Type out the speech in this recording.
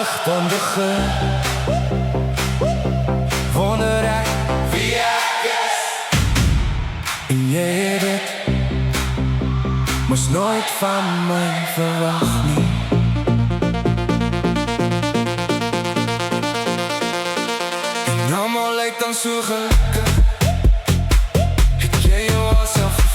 lucht en de geur. Wonderrijk wie ik is. En jij dit moest nooit van mij verwachten. En allemaal lijkt dan zo gelukkig. Ik ken je al zelf.